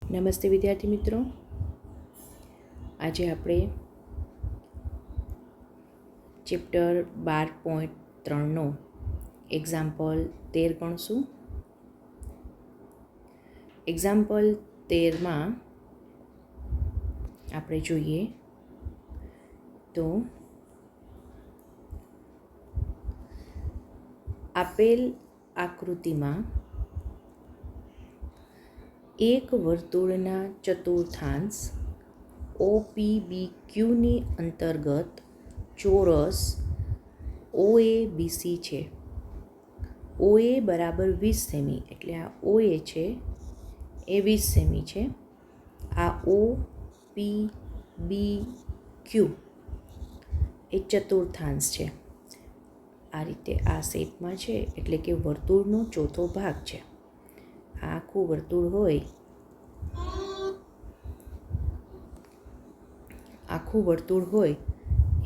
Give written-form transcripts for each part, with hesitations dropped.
નમસ્તે વિદ્યાર્થી મિત્રો, આજે આપણે ચેપ્ટર 12.3નો એક્ઝામ્પલ 13 ગણશું. એક્ઝામ્પલ 13માં આપણે જોઈએ તો આપેલ આકૃતિમાં એક વર્તુળના ચતુર્થાંશ OPBQની અંતર્ગત ચોરસ OABC છે. OA બરાબર 20 સેમી, એટલે આ OA છે એ 20 સેમી છે. આ OPBQ એ ચતુર્થાંશ છે. આ રીતે આ શેપમાં છે, એટલે કે વર્તુળનો ચોથો ભાગ છે. આ આખું વર્તુળ હોય,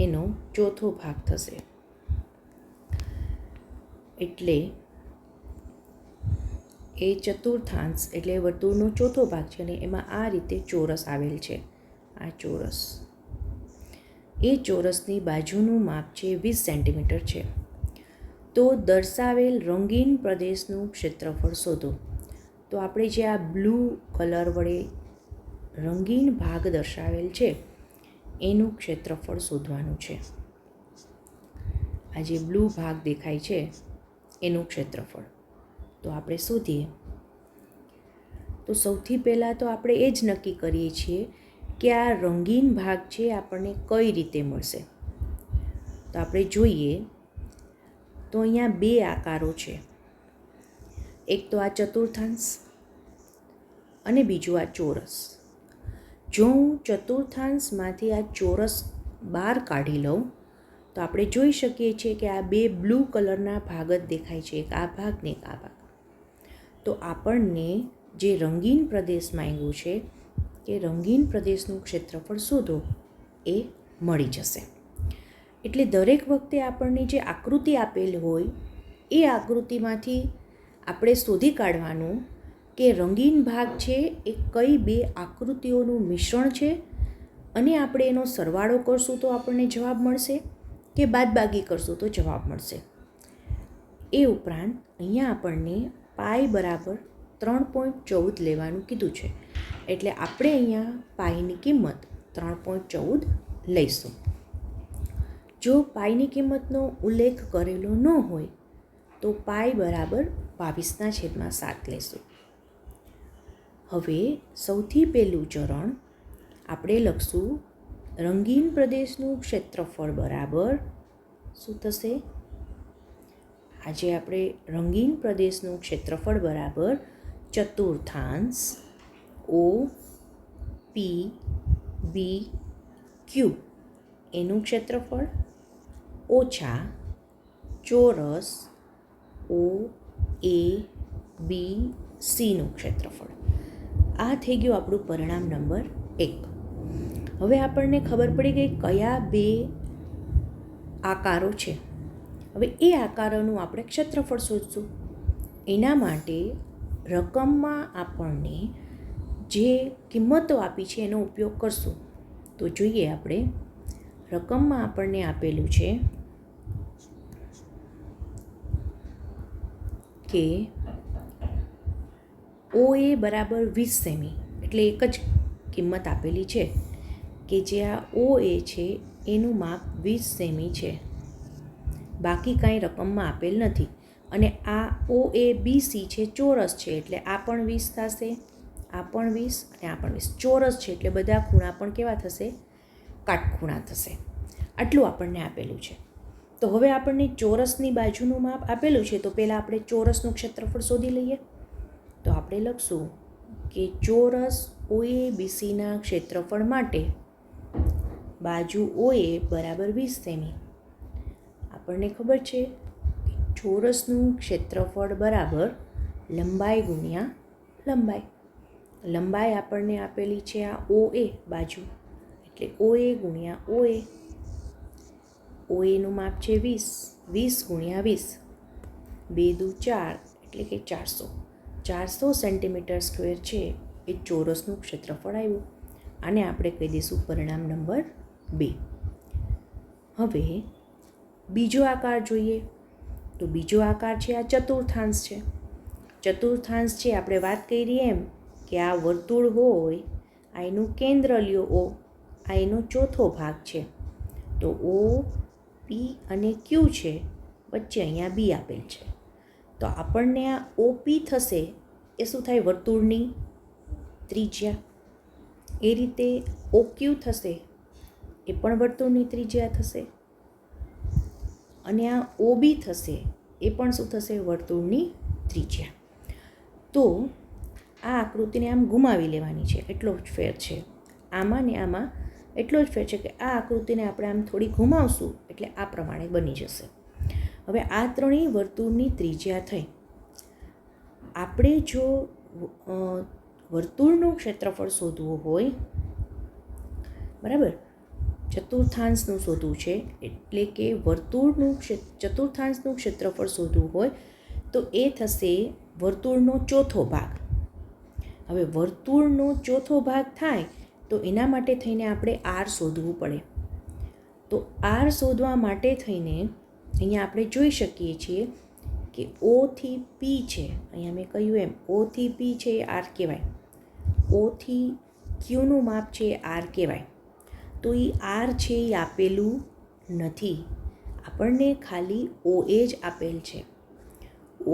એનો ચોથો ભાગ થશે. એટલે એ ચતુર્થાંશ એટલે વર્તુળનો ચોથો ભાગ છે અને એમાં આ રીતે ચોરસ આવેલ છે. આ ચોરસ, એ ચોરસની બાજુનું માપ છે 20 સેન્ટીમીટર છે. તો દર્શાવેલ રંગીન પ્રદેશનું ક્ષેત્રફળ શોધો. તો આપણે જે આ બ્લુ કલર વડે રંગીન ભાગ દર્શાવેલ છે એનું ક્ષેત્રફળ શોધવાનું છે. આ જે બ્લુ ભાગ દેખાય છે એનું ક્ષેત્રફળ તો આપણે શોધીએ. તો સૌથી પહેલાં તો આપણે એ જ નક્કી કરીએ છીએ કે આ રંગીન ભાગ છે આપણને કઈ રીતે મળશે. તો આપણે જોઈએ તો અહીંયા બે આકારો છે. એક તો આ ચતુર્થાંશ અને બીજું આ ચોરસ. જો હું ચતુર્થાંશમાંથી આ ચોરસ બહાર કાઢી લઉં તો આપણે જોઈ શકીએ છીએ કે આ બે બ્લુ કલરના ભાગ જ દેખાય છે, એક આ ભાગ ને એક આ ભાગ. તો આપણને જે રંગીન પ્રદેશ માંગ્યું છે કે રંગીન પ્રદેશનું ક્ષેત્રફળ શોધો એ મળી જશે. એટલે દરેક વખતે આપણને જે આકૃતિ આપેલ હોય એ આકૃતિમાંથી આપણે શોધી કાઢવાનું કે રંગીન ભાગ છે એ કઈ બે આકૃતિઓનું મિશ્રણ છે, અને આપણે એનો સરવાળો કરશું તો આપણને જવાબ મળશે કે બાદબાકી કરશું તો જવાબ મળશે. એ ઉપરાંત અહીંયા આપણને પાઈ બરાબર 3.14 લેવાનું કીધું છે, એટલે આપણે અહીંયા પાઈની કિંમત 3.14 લઈશું. જો પાઈની કિંમતનો ઉલ્લેખ કરેલો ન હોય તો પાઈ બરાબર 22/7 લઈશું. હવે સૌથી પહેલું ચરણ આપણે લખશું રંગીન પ્રદેશનું ક્ષેત્રફળ બરાબર શું થશે? આજે આપણે રંગીન પ્રદેશનું ક્ષેત્રફળ બરાબર ચતુર્થાંશ OPBQ એનું ક્ષેત્રફળ ઓછા ચોરસ OABCનું ક્ષેત્રફળ. આ થઈ ગયું આપણું પરિણામ નંબર 1. હવે આપણને ખબર પડી ગઈ કયા બે આકારો છે. હવે એ આકારોનું આપણે ક્ષેત્રફળ શોધશું. એના માટે રકમમાં આપણને જે કિંમતો આપી છે એનો ઉપયોગ કરશું. તો જોઈએ, આપણે રકમમાં આપણને આપેલું છે કે OA બરાબર 20 સેમી, એટલે એક જ કિંમત આપેલી છે કે જે આ OA છે એનું માપ 20 સેમી છે. બાકી કાંઈ રકમમાં આપેલ નથી. અને આ OABC છે ચોરસ છે, એટલે આ પણ 20 થશે, આ પણ 20 અને આ પણ 20. ચોરસ છે એટલે બધા ખૂણા પણ કેવા થશે? કાટખૂણા થશે. આટલું આપણને આપેલું છે. તો હવે આપણને ચોરસની બાજુનું માપ આપેલું છે, તો પહેલાં આપણે ચોરસનું ક્ષેત્રફળ શોધી લઈએ. તો આપણે લખશું કે ચોરસ OABCના ક્ષેત્રફળ માટે બાજુ OA બરાબર 20 સેમી. આપણને ખબર છે કે ચોરસનું ક્ષેત્રફળ બરાબર લંબાઈ ગુણ્યા લંબાઈ. લંબાઈ આપણને આપેલી છે આ OA બાજુ, એટલે OA ગુણ્યા OA. OAનું માપ છે 20, 20 ગુણ્યા 20, 2 દુ 4 એટલે કે 400 સેન્ટીમીટર સ્ક્વેર છે એ ચોરસનું ક્ષેત્રફળ આવ્યું. આને આપણે કહી દઈશું પરિણામ નંબર 2. હવે બીજો આકાર જોઈએ. તો બીજો આકાર છે આ ચતુર્થાંશ છે. ચતુર્થાંશ છે આપણે વાત કરી એમ કે આ વર્તુળ હોય, આ એનું કેન્દ્ર લ્યો O, આ એનો ચોથો ભાગ છે. તો O, P અને Q છે, વચ્ચે અહીંયા B આપેલ છે. તો આપણને આ OP થશે એ શું થાય? વર્તુળની ત્રિજ્યા. એ રીતે OQ થશે એ પણ વર્તુળની ત્રિજ્યા થશે. અને આ OB થશે એ પણ શું થશે? વર્તુળની ત્રિજ્યા. તો આ આકૃતિને આમ ગુમાવી લેવાની છે, એટલો જ ફેર છે. આમાં ને આમાં એટલો જ ફેર છે કે આ આકૃતિને આપણે આમ થોડી ઘુમાવશું એટલે આ પ્રમાણે બની જશે. હવે આ ત્રણેય વર્તુળની ત્રિજ્યા થઈ. આપણે જો વર્તુળનું ક્ષેત્રફળ શોધવું હોય, બરાબર, ચતુર્થાંશનું શોધવું છે, એટલે કે ચતુર્થાંશનું ક્ષેત્રફળ શોધવું હોય તો એ થશે વર્તુળનો ચોથો ભાગ. હવે વર્તુળનો ચોથો ભાગ થાય તો એના માટે થઈને આપણે R શોધવું પડે. તો R શોધવા માટે થઈને અહીંયા આપણે જોઈ શકીએ છીએ કે O થી P છે, અહીંયા મેં કહ્યું એમ O થી P છે એ R કહેવાય. O થી Qનું માપ છે એ R કહેવાય. તો એ R છે એ આપેલું નથી, આપણને ખાલી OA જ આપેલ છે.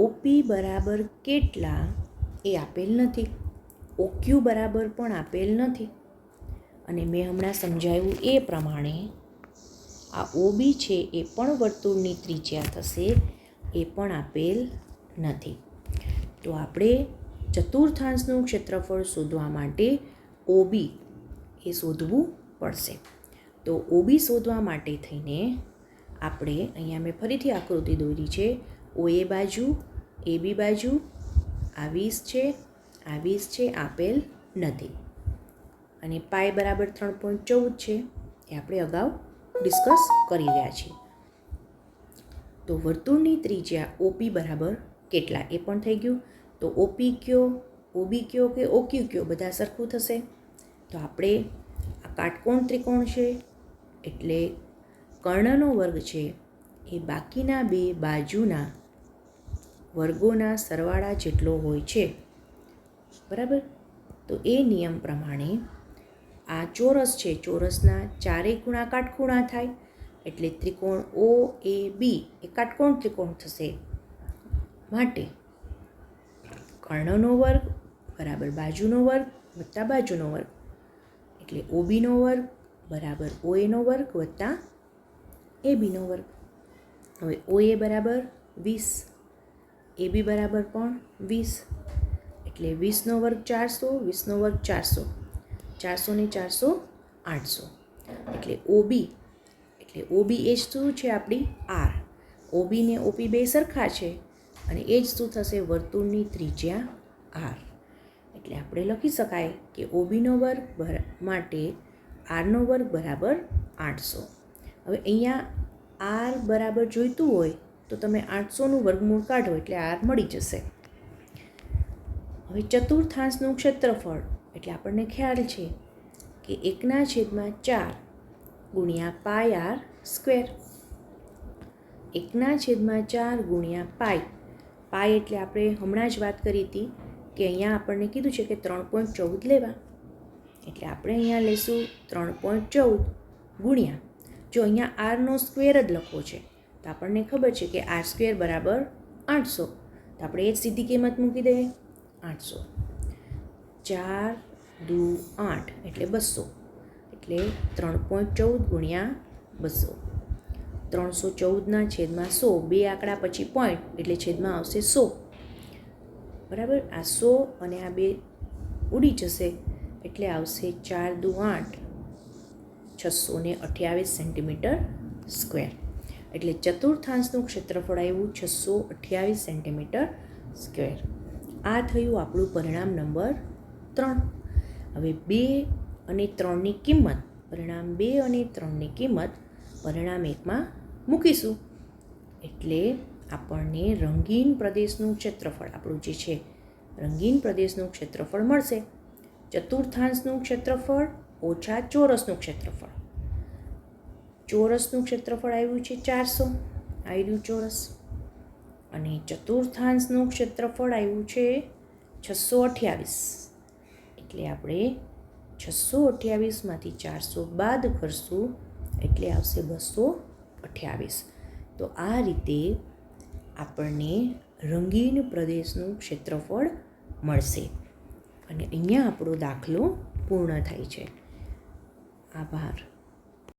OP બરાબર કેટલા એ આપેલ નથી, OQ બરાબર પણ આપેલ નથી. અને મેં હમણાં સમજાવ્યું એ પ્રમાણે આ OB છે એ પણ વર્તુળની ત્રિજ્યા થશે, એ પણ આપેલ નથી. તો આપણે ચતુર્થાંશનું ક્ષેત્રફળ શોધવા માટે OB એ શોધવું પડશે. તો OB શોધવા માટે થઈને આપણે અહીંયા મેં ફરીથી આકૃતિ દોરી છે. OA બાજુ, AB બાજુ આ 20 છે, આ 20 છે, આપેલ નથી. અને પાય બરાબર 3.14 છે, એ આપણે અગાઉ ડિસ્કસ કરી રહ્યા છીએ. તો વર્તુળની ત્રિજ્યા OP બરાબર કેટલા એ પણ થઈ ગયું. તો OP કયો, OB કયો કે OQ કયો, બધા સરખું થશે. તો આપણે આ કાટકોણ ત્રિકોણ છે એટલે કર્ણનો વર્ગ છે એ બાકીના બે બાજુના વર્ગોના સરવાળા જેટલો હોય છે, બરાબર. તો એ નિયમ પ્રમાણે આ ચોરસ છે, ચોરસના ચારેય ખૂણા કાટખૂણા થાય એટલે ત્રિકોણ OAB એ કાટકોણ ત્રિકોણ થશે. માટે કર્ણનો વર્ગ બરાબર બાજુનો વર્ગ વત્તા બાજુનો વર્ગ એટલે OBનો વર્ગ બરાબર OAનો વર્ગ વત્તા ABનો વર્ગ. હવે OA બરાબર 20, AB બરાબર પણ 20 એટલે 20નો વર્ગ 400, 20નો વર્ગ 400, 400 ને 400 800. એટલે OB એ જ શું છે આપણી R. OB ને OP બે સરખા છે અને એ જ શું થશે? વર્તુળની ત્રિજ્યા R. એટલે આપણે લખી શકાય કે OBનો વર્ગ માટે Rનો વર્ગ બરાબર 800. હવે અહીંયા R બરાબર જોઈતું હોય તો તમે 800નું વર્ગમૂળ કાઢો એટલે R મળી જશે. હવે ચતુર્થાંશનું ક્ષેત્રફળ એટલે આપણને ખ્યાલ છે કે 1/4 ગુણ્યા પાય R સ્ક્વેર. 1/4 ગુણ્યા પાય એટલે આપણે હમણાં જ વાત કરી હતી કે અહીંયા આપણને કીધું છે કે 3.14 લેવા. એટલે આપણે અહીંયા લઈશું 3.14 ગુણ્યા, જો અહીંયા Rનો સ્ક્વેર જ લખવો છે તો આપણને ખબર છે કે R સ્ક્વેર બરાબર 800. તો આપણે એ જ સીધી કિંમત મૂકી દઈએ 800. 4 દુ 8 એટલે 200. એટલે 3.14 ગુણ્યા 200. 314/100, બે આંકડા પછી પોઈન્ટ એટલે છેદમાં આવશે 100, બરાબર. આ 100 અને આ બે ઉડી જશે એટલે આવશે 4 દુ 8 628 સેન્ટીમીટર સ્ક્વેર. એટલે ચતુર્થાંશનું ક્ષેત્રફળ આવ્યું 628 સેન્ટીમીટર સ્ક્વેર. આ થયું આપણું પરિણામ નંબર 3. હવે 2 અને 3ની કિંમત, પરિણામ 2 અને 3ની કિંમત પરિણામ 1માં મૂકીશું એટલે આપણને રંગીન પ્રદેશનું ક્ષેત્રફળ, આપણું જે છે રંગીન પ્રદેશનું ક્ષેત્રફળ મળશે. ચતુર્થાંશનું ક્ષેત્રફળ ઓછા ચોરસનું ક્ષેત્રફળ. ચોરસનું ક્ષેત્રફળ આવ્યું છે 400, આવ્યું ચોરસ, અને ચતુર્થાંશનું ક્ષેત્રફળ આવ્યું છે 628. એટલે આપણે 628માંથી 400 બાદ કરશું એટલે આવશે 228. તો આ રીતે આપણને રંગીન પ્રદેશનું ક્ષેત્રફળ મળશે. અને અહીંયા આપણો દાખલો પૂર્ણ થાય છે. આભાર.